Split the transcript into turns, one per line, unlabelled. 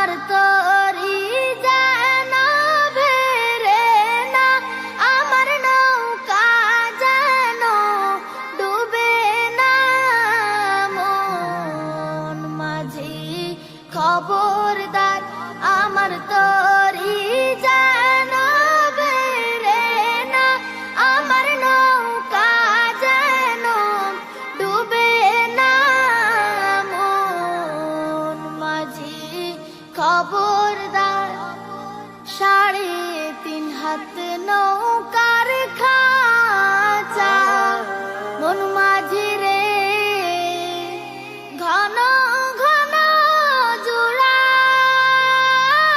আমার তরি যেন ভেরে না, আমার নৌকা যেন ডুবে না। মন মাঝি খবরদার, আমার তরি যেন ভেরে না, আমার নৌকা যেন ডুবে না। মন মাঝি খবরদার, 3.5 হাত নৌকা